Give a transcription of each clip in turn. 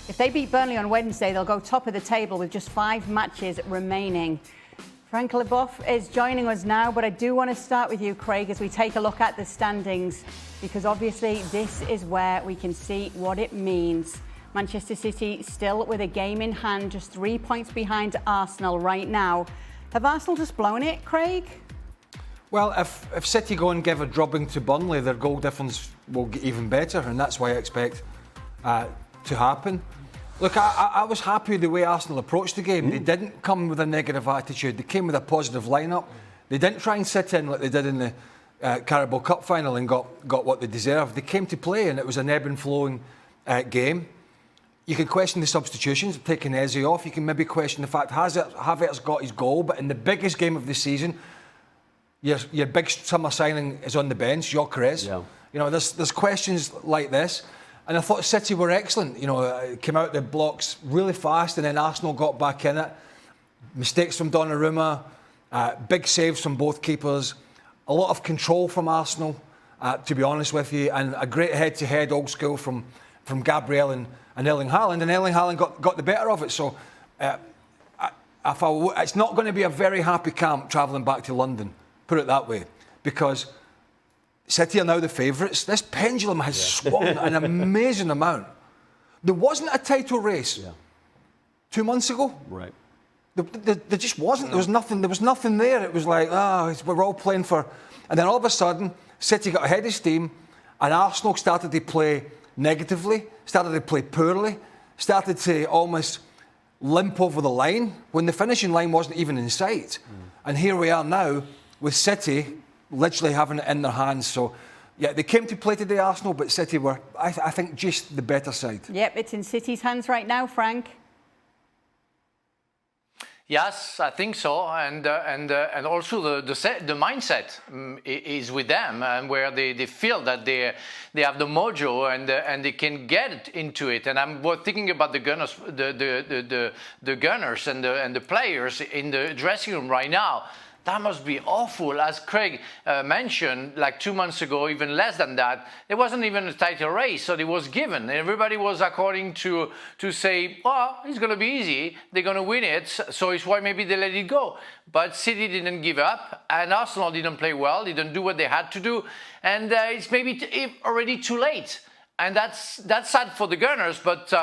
If they beat Burnley on Wednesday, they'll go top of the table with just 5 matches remaining. Frank Leboeuf is joining us now, but I do want to start with you, Craig, as we take a look at the standings, because obviously this is where we can see what it means. Manchester City still with a game in hand, just 3 points behind Arsenal right now. Have Arsenal just blown it, Craig? Well, if City go and give a drubbing to Burnley, their goal difference will get even better, and that's why I expect to happen. Look, I was happy with the way Arsenal approached the game. They didn't come with a negative attitude. They came with a positive lineup. They didn't try and sit in like they did in the Carabao Cup final and got what they deserved. They came to play, and it was an ebb and flowing game. You can question the substitutions, taking Eze off. You can maybe question the fact Havertz got his goal, but in the biggest game of the season, your big summer signing is on the bench, Gyökeres. Yeah. You know, there's questions like this. And I thought City were excellent. You know, came out the blocks really fast, and then Arsenal got back in it. Mistakes from Donnarumma, big saves from both keepers, a lot of control from Arsenal, to be honest with you, and a great head-to-head old school from Gabriel and Erling Haaland, and Erling Haaland got the better of it. So it's not going to be a very happy camp travelling back to London, put it that way, because City are now the favourites. This pendulum has swung an amazing amount. There wasn't a title race 2 months ago. Right. There just wasn't. There was nothing there. It was like, we're all playing for... And then all of a sudden, City got ahead of steam, and Arsenal started to play negatively, started to play poorly, started to almost limp over the line when the finishing line wasn't even in sight. And here we are now with City literally having it in their hands. So, yeah, they came to play today, Arsenal, but City were, I think, just the better side. Yep, it's in City's hands right now, Frank. Yes, I think so, and also the mindset is with them, and where they feel that they have the mojo and they can get into it. And I'm thinking about the Gunners, the Gunners and the players in the dressing room right now. That must be awful. As Craig mentioned, like 2 months ago, even less than that, there wasn't even a title race, so it was given. Everybody was according to say, well, it's going to be easy, they're going to win it, so it's why maybe they let it go. But City didn't give up, and Arsenal didn't play well, didn't do what they had to do, and it's maybe already too late. And that's sad for the Gunners, but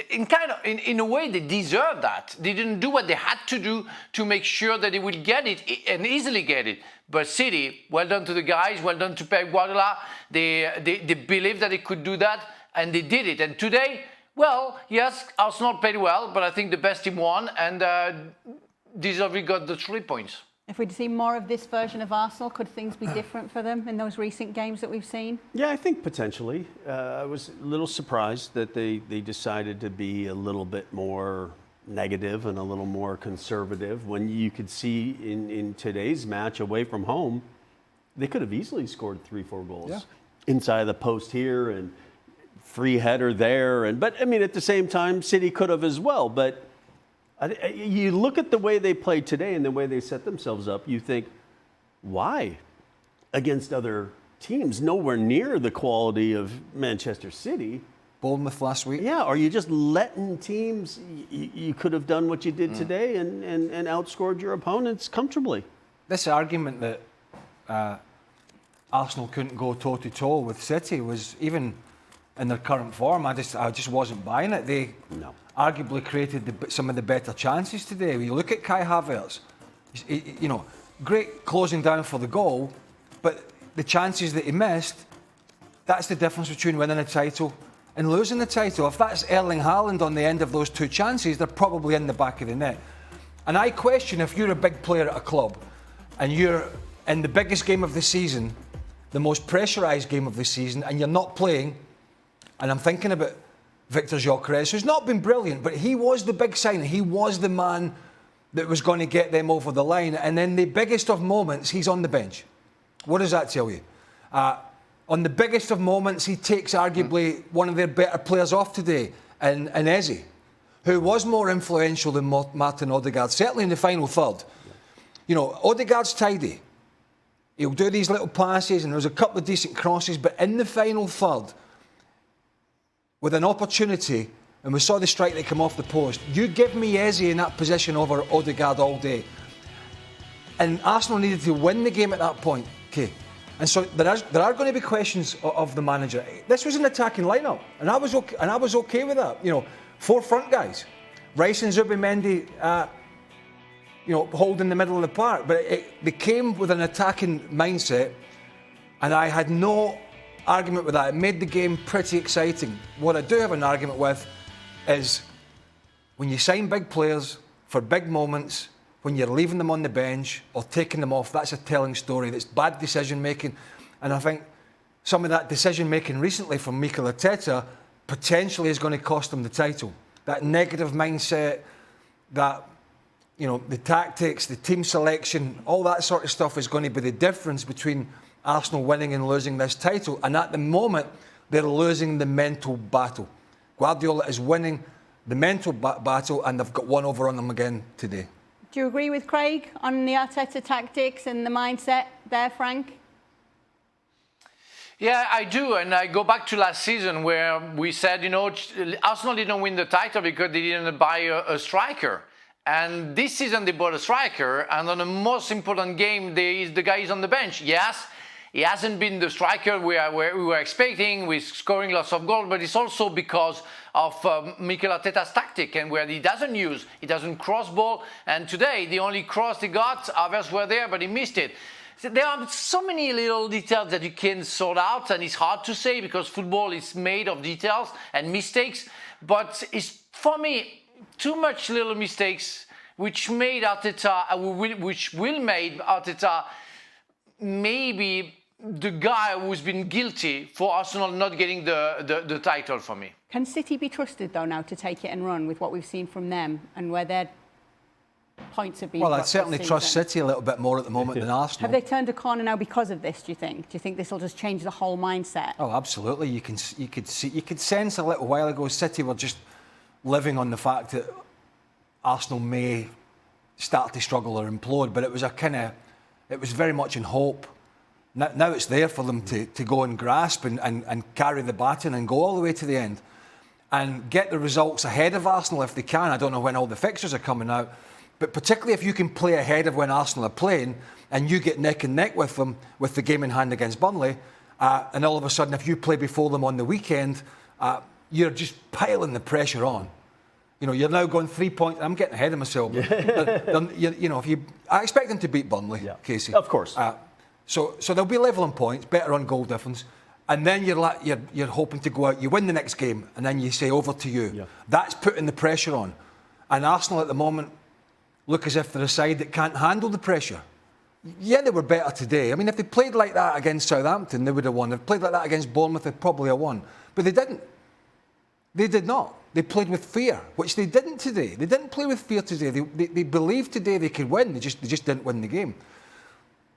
in a way, they deserve that. They didn't do what they had to do to make sure that they would get it and easily get it. But City, well done to the guys, well done to Pep Guardiola. They believed that they could do that, and they did it. And today, well, yes, Arsenal played well, but I think the best team won, and deservedly got the 3 points. If we'd see more of this version of Arsenal, could things be different for them in those recent games that we've seen? Yeah, I think potentially. I was a little surprised that they decided to be a little bit more negative and a little more conservative when you could see in today's match away from home, they could have easily scored 3-4 goals inside the post here and free header there. But I mean, at the same time, City could have as well. But you look at the way they played today and the way they set themselves up, you think, why? Against other teams, nowhere near the quality of Manchester City. Bournemouth last week. Yeah, are you just letting teams, you could have done what you did today and outscored your opponents comfortably. This argument that Arsenal couldn't go toe-to-toe with City was, even in their current form, I just wasn't buying it. They arguably created some of the better chances today. When you look at Kai Havertz, you know, great closing down for the goal, but the chances that he missed, that's the difference between winning a title and losing the title. If that's Erling Haaland on the end of those two chances, they're probably in the back of the net. And I question, if you're a big player at a club and you're in the biggest game of the season, the most pressurised game of the season, and you're not playing, and I'm thinking about Victor Gyökeres, who's not been brilliant, but he was the big signing. He was the man that was going to get them over the line. And in the biggest of moments, he's on the bench. What does that tell you? On the biggest of moments, he takes arguably one of their better players off today, and Eze, who was more influential than Martin Odegaard, certainly in the final third. You know, Odegaard's tidy. He'll do these little passes, and there's a couple of decent crosses, but in the final third, with an opportunity and we saw the strike that came off the post. You give me Eze in that position over Odegaard all day. And Arsenal needed to win the game at that point, okay? And so there are going to be questions of the manager. This was an attacking lineup, and I was okay with that. 4 front guys, Rice and Zubimendi, holding the middle of the park. But they came with an attacking mindset, and I had no argument with that. It made the game pretty exciting. What I do have an argument with is when you sign big players for big moments, when you're leaving them on the bench or taking them off, that's a telling story. That's bad decision making. And I think some of that decision making recently from Mikel Arteta potentially is going to cost them the title. That negative mindset, that the tactics, the team selection, all that sort of stuff is going to be the difference between Arsenal winning and losing this title. And at the moment, they're losing the mental battle. Guardiola is winning the mental battle, and they've got one over on them again today. Do you agree with Craig on the Arteta tactics and the mindset there, Frank? Yeah, I do. And I go back to last season where we said, Arsenal didn't win the title because they didn't buy a striker. And this season they bought a striker, and on the most important game, the guy is on the bench. Yes, he hasn't been the striker we were expecting with scoring lots of goals, but it's also because of Mikel Arteta's tactic, and where he doesn't cross ball. And today, the only cross he got, others were there, but he missed it. So there are so many little details that you can sort out, and it's hard to say because football is made of details and mistakes. But it's, for me, too much little mistakes which made Arteta, which will make Arteta maybe the guy who's been guilty for Arsenal not getting the title for me. Can City be trusted, though, now to take it and run with what we've seen from them and where their points have been? Well, I'd certainly trust City a little bit more at the moment than Arsenal. Have they turned a corner now because of this, do you think? Do you think this will just change the whole mindset? Oh, absolutely. You could sense a little while ago City were just living on the fact that Arsenal may start to struggle or implode, but it was very much in hope. Now it's there for them to go and grasp and carry the baton and go all the way to the end and get the results ahead of Arsenal if they can. I don't know when all the fixtures are coming out, but particularly if you can play ahead of when Arsenal are playing and you get neck and neck with them with the game in hand against Burnley, and all of a sudden if you play before them on the weekend, you're just piling the pressure on. You're now going 3 points. I'm getting ahead of myself. I expect them to beat Burnley, Kasey. Of course. So they'll be level on points, better on goal difference, and then you're hoping to go out. You win the next game, and then you say over to you. Yeah. That's putting the pressure on, and Arsenal at the moment look as if they're a side that can't handle the pressure. Yeah, they were better today. I mean, if they played like that against Southampton, they would have won. If they played like that against Bournemouth, they'd probably have won. But they didn't. They did not. They played with fear, which they didn't today. They didn't play with fear today. They believed today they could win. They just didn't win the game.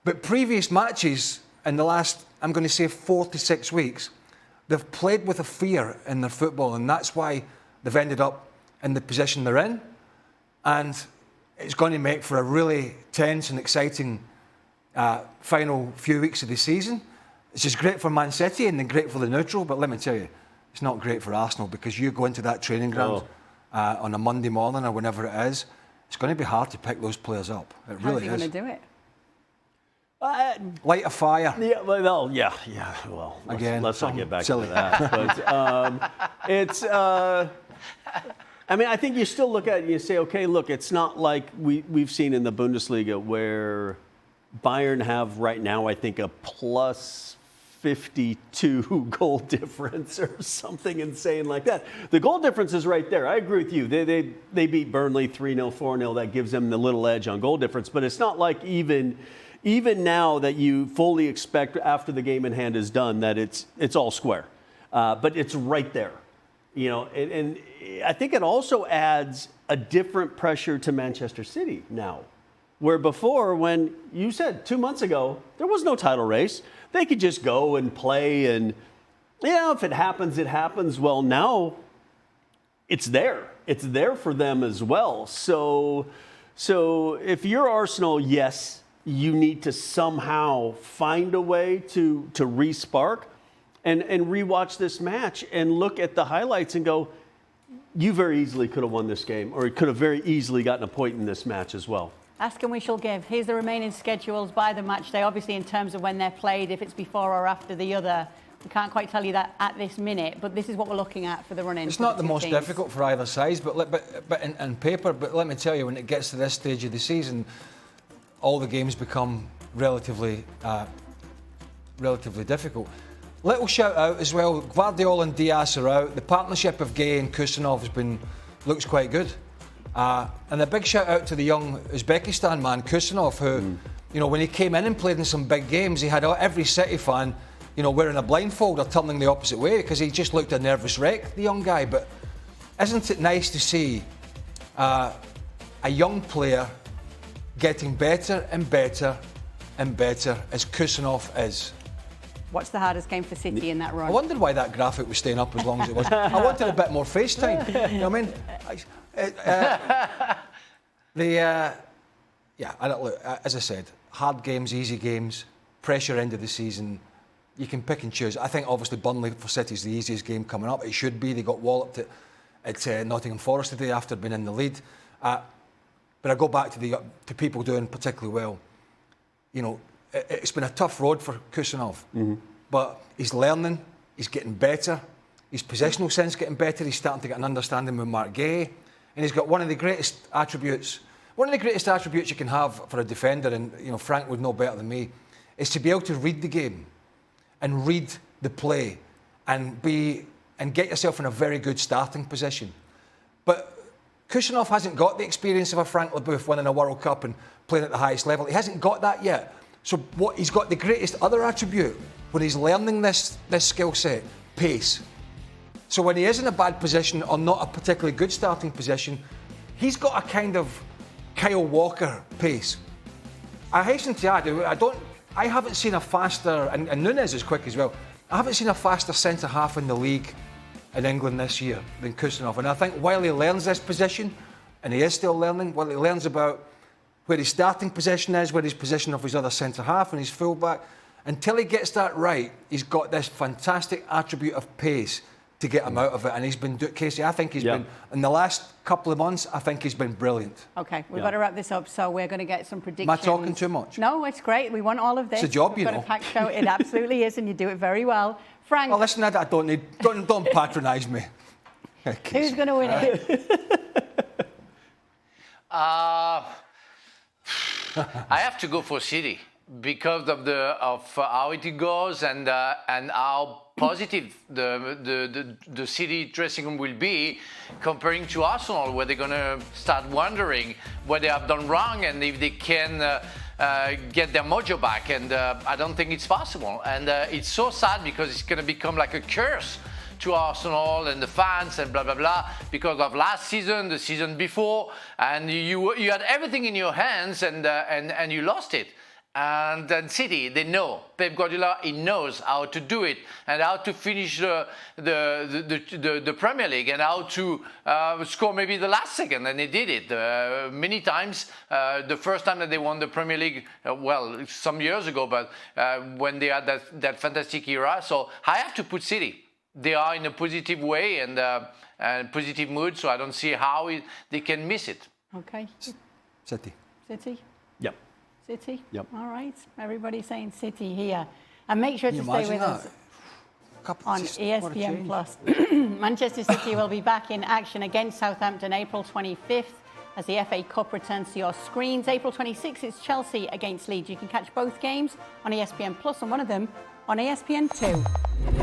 But previous matches in the last, I'm going to say 4 to 6 weeks, they've played with a fear in their football, and that's why they've ended up in the position they're in. And it's going to make for a really tense and exciting final few weeks of the season. It's just great for Man City and then great for the neutral, but let me tell you, it's not great for Arsenal because you go into that training ground on a Monday morning or whenever it is, it's going to be hard to pick those players up. It really is. How's he going to do it? Light a fire. Yeah, well, again, let's not get back to that. But I think you still look at it and you say, okay, look, it's not like we've seen in the Bundesliga where Bayern have right now, I think, a plus 52 goal difference or something insane like that. The goal difference is right there. I agree with you. They beat Burnley 3-0, 4-0. That gives them the little edge on goal difference. But it's not like even now that you fully expect after the game in hand is done that it's all square. But it's right there. And I think it also adds a different pressure to Manchester City now. Where before, when you said 2 months ago, there was no title race. They could just go and play and, if it happens, it happens. Well, now it's there. It's there for them as well. So if you're Arsenal, yes, you need to somehow find a way to re-spark and rewatch this match and look at the highlights and go, you very easily could have won this game, or could have very easily gotten a point in this match as well. Ask and we shall give. Here's the remaining schedules by the match day. Obviously, in terms of when they're played, if it's before or after the other, we can't quite tell you that at this minute. But this is what we're looking at for the run-in. It's not the most difficult for either side, but in paper. But let me tell you, when it gets to this stage of the season, all the games become relatively difficult. Little shout out as well. Guardiola and Diaz are out. The partnership of Gay and Kusanov looks quite good. And a big shout out to the young Uzbekistan man, Kusanov, who, you know, when he came in and played in some big games, he had every City fan, you know, wearing a blindfold or turning the opposite way because he just looked a nervous wreck, the young guy. But isn't it nice to see a young player getting better and better and better as Kusanov is? What's the hardest game for City in that run? I wondered why that graphic was staying up as long as it was. I wanted a bit more face time. You know what I mean? Look, as I said, hard games, easy games, pressure end of the season. You can pick and choose. I think obviously Burnley for City is the easiest game coming up. It should be. They got walloped at Nottingham Forest today after being in the lead. But I go back to people doing particularly well. You know, it's been a tough road for Kusanov, but he's learning, he's getting better, his positional sense getting better, he's starting to get an understanding with Mark Gay, and he's got one of the greatest attributes you can have for a defender, and you know Frank would know better than me, is to be able to read the game and read the play and get yourself in a very good starting position. But Kusanov hasn't got the experience of a Frank Leboeuf winning a World Cup and playing at the highest level. He hasn't got that yet. So what he's got the greatest other attribute when he's learning this skill set, pace. So when he is in a bad position or not a particularly good starting position, he's got a kind of Kyle Walker pace. I hasten to add, I haven't seen a faster, and Núñez is quick as well, I haven't seen a faster centre-half in the league in England this year than Kusanov. And I think while he learns this position, and he is still learning, while he learns about where his starting position is, where his position of his other centre-half and his full-back, until he gets that right, he's got this fantastic attribute of pace to get him out of it. And he's been, Kasey, I think he's been, in the last couple of months, I think he's been brilliant. OK, we've got to wrap this up, so we're going to get some predictions. Am I talking too much? No, it's great. We want all of this. It's a job, you know. We've got a packed show. It absolutely is, and you do it very well. Frank. Well, listen, I don't patronise me. Who's going to win it? I have to go for City because of how it goes and how positive the City dressing room will be comparing to Arsenal, where they're going to start wondering what they have done wrong and if they can get their mojo back. And I don't think it's possible. And it's so sad because it's going to become like a curse to Arsenal and the fans and blah blah blah because of last season, the season before, and you had everything in your hands and you lost it. And then City, they know Pep Guardiola. He knows how to do it and how to finish the Premier League and how to score maybe the last second. And they did it many times. The first time that they won the Premier League, some years ago, but when they had that fantastic era. So I have to put City. They are in a positive way and positive mood, so I don't see how they can miss it. OK. City. City? Yep. City? Yep. All right. Everybody's saying City here. And make sure to stay with us on ESPN Plus. Manchester City will be back in action against Southampton April 25th as the FA Cup returns to your screens. April 26th, it's Chelsea against Leeds. You can catch both games on ESPN Plus and one of them on ESPN 2.